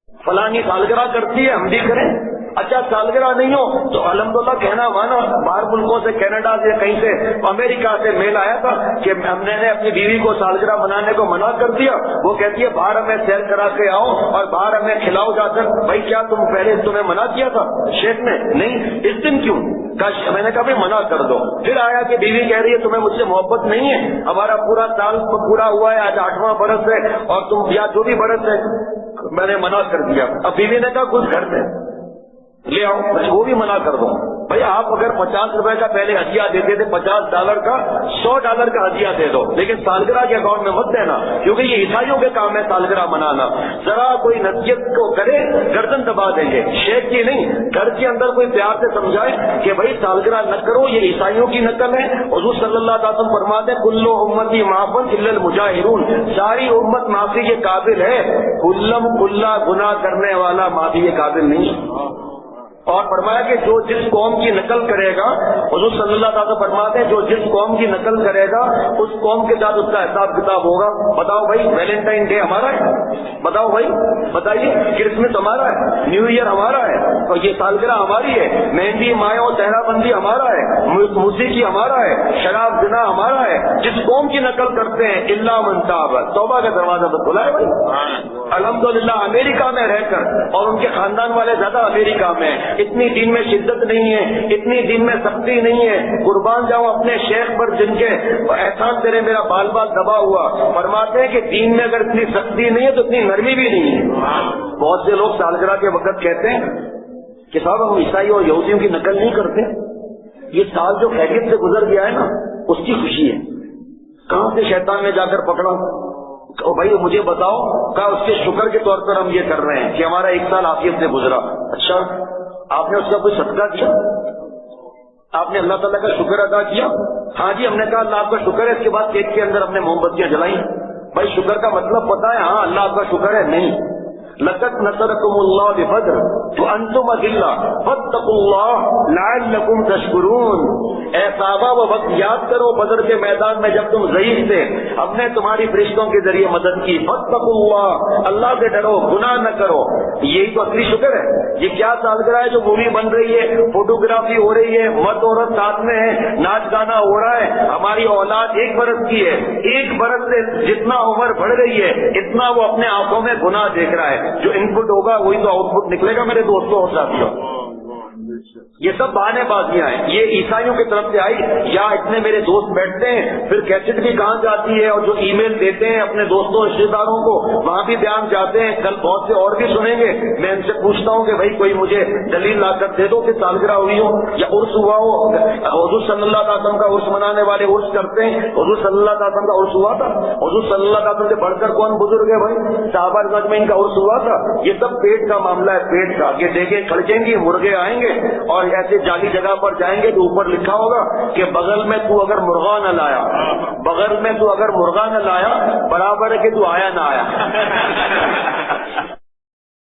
فلانی سالگرہ کرتی ہے ہم بھی کریں. اچھا سالگرہ نہیں ہو تو الحمدللہ کہنا مانا. باہر ملکوں سے کینیڈا سے کہیں سے امریکہ سے میل آیا تھا کہ ہم نے اپنی بیوی کو سالگرہ منانے کو منع کر دیا. وہ کہتی ہے باہر ہمیں سیر کرا کے آؤ اور باہر ہمیں کھلاؤ جا کر. بھائی کیا تم پہلے تمہیں منع کیا تھا شیخ نے؟ نہیں. اس دن کیوں؟ میں نے کہا بھی منع کر دو. پھر آیا کہ بیوی کہہ رہی ہے تمہیں مجھ سے محبت نہیں ہے, ہمارا پورا سال پورا ہوا ہے, آج 8واں برس ہے اور تم یا جو بھی برس ہے میں نے منع کر دیا. اب بیوی نے کہا کچھ گھر میں لے آؤ, وہ بھی منع کر دو. بھائی آپ اگر 50 روپے کا پہلے ہدیہ دیتے تھے, $50 کا $100 کا ہدیہ دے دو, لیکن سالگرہ کے اکاؤنٹ میں مت دینا, کیونکہ یہ عیسائیوں کے کام ہے سالگرہ منانا. ذرا کوئی نصیحت کو کرے گردن دبا دیں گے. شیخ کی نہیں, گھر کے اندر کوئی پیار سے سمجھائے کہ بھائی سالگرہ نہ کرو, یہ عیسائیوں کی نقل ہے. حضور صلی اللہ علیہ وسلم فرماتے ہیں کل امتی معافن الا المجاہرون, ساری امت معافی کے قابل ہے, کلا گناہ کرنے والا معافی کے قابل نہیں. اور فرمایا کہ جو جس قوم کی نقل کرے گا, حضور صلی اللہ علیہ وسلم فرماتے ہیں جو جس قوم کی نقل کرے گا اس قوم کے ساتھ اس کا حساب کتاب ہوگا. بتاؤ بھائی ویلنٹائن ڈے ہمارا ہے, بتاؤ بھائی بتائیے, کرسمس ہمارا ہے, نیو ایئر ہمارا ہے, اور یہ سالگرہ ہماری ہے, مہندی مائیں اور صحرا بندی ہمارا ہے, موسیقی ہمارا ہے, شراب زنا ہمارا ہے. جس قوم کی نقل کرتے ہیں الا من تاب, توبہ کا دروازہ تو کھلا ہے بھائی. الحمدللہ امریکہ میں رہ کر, اور ان کے خاندان والے زیادہ امریکہ میں, اتنی دین میں شدت نہیں ہے, اتنی دین میں سختی نہیں ہے. قربان جاؤں اپنے شیخ پر جن کے احسان تیرے میرا بال بال دبا ہوا. فرماتے ہیں کہ دین میں اگر اتنی سختی نہیں ہے تو اتنی نرمی بھی نہیں ہے. بہت سے لوگ سالگرہ کے وقت کہتے ہیں کہ صاحب ہم عیسائی اور یہودیوں کی نقل نہیں کرتے, یہ سال جو خیریت سے گزر گیا ہے نا اس کی خوشی ہے. کہاں سے شیطان نے جا کر پکڑا, بھائی مجھے بتاؤ, کہا اس کے شکر کے طور پر ہم یہ کر رہے ہیں کہ ہمارا 1 سال عافیت سے گزرا. اچھا آپ نے اس کا کوئی صدقہ کیا, آپ نے اللہ تعالیٰ کا شکر ادا کیا؟ ہاں جی, ہم نے کہا اللہ آپ کا شکر ہے. اس کے بعد کیک کے اندر ہم نے موم بتیاں جلائیں. بھائی شکر کا مطلب پتا ہے؟ ہاں اللہ آپ کا شکر ہے. نہیں, لقد نصرکم اللہ ببدر وانتم اذلہ فاتقوا اللہ لعلکم تشکرون. اے صحابہ وہ وقت یاد کرو بدر کے میدان میں جب تم ضعیف تھے, ہم نے تمہاری فرشتوں کے ذریعے مدد کی. فاتقوا اللہ, اللہ سے ڈرو, گناہ نہ کرو. یہی تو اصلی شکر ہے. یہ کیا سالگرہ ہے جو مووی بن رہی ہے, فوٹوگرافی ہو رہی ہے, مرد عورت ساتھ میں ہے, ناچ گانا ہو رہا ہے. ہماری اولاد 1 برس کی ہے, 1 برس سے جتنا عمر بڑھ رہی ہے اتنا وہ اپنے آنکھوں میں گناہ دیکھ رہا ہے. جو ان پٹ ہوگا وہی تو آؤٹ پٹ نکلے گا میرے دوستوں اور ساتھیوں. یہ سب بہانے بازیاں ہیں, یہ عیسائیوں کی طرف سے آئی. یا اتنے میرے دوست بیٹھتے ہیں, پھر کیسٹ بھی کہاں جاتی ہے, اور جو ای میل دیتے ہیں اپنے دوستوں رشتے داروں کو وہاں بھی بیان جاتے ہیں. کل بہت سے اور بھی سنیں گے. میں ان سے پوچھتا ہوں کہ بھائی کوئی مجھے دلیل لا کر دے دو کہ سالگرہ ہوئی ہو یا عرس ہوا ہو. حضور صلی اللہ علیہ وسلم کا عرس منانے والے عرس کرتے ہیں, حضور صلی اللہ علیہ وسلم کا عرس ہوا تھا. حضور صلی اللہ علیہ وسلم سے بڑھ کر کون بزرگ ہے بھائی؟ صحابہ رضوان میں ان کا عرس ہوا تھا. یہ سب پیٹ کا معاملہ ہے, پیٹ کا. یہ دیکھیں کھڑکیں گی, مرغے آئیں گے, اور ایسے جعلی جگہ پر جائیں گے تو اوپر لکھا ہوگا کہ بغل میں تو اگر مرغا نہ لایا, بغل میں تو اگر مرغا نہ لایا برابر ہے کہ تو آیا نہ آیا.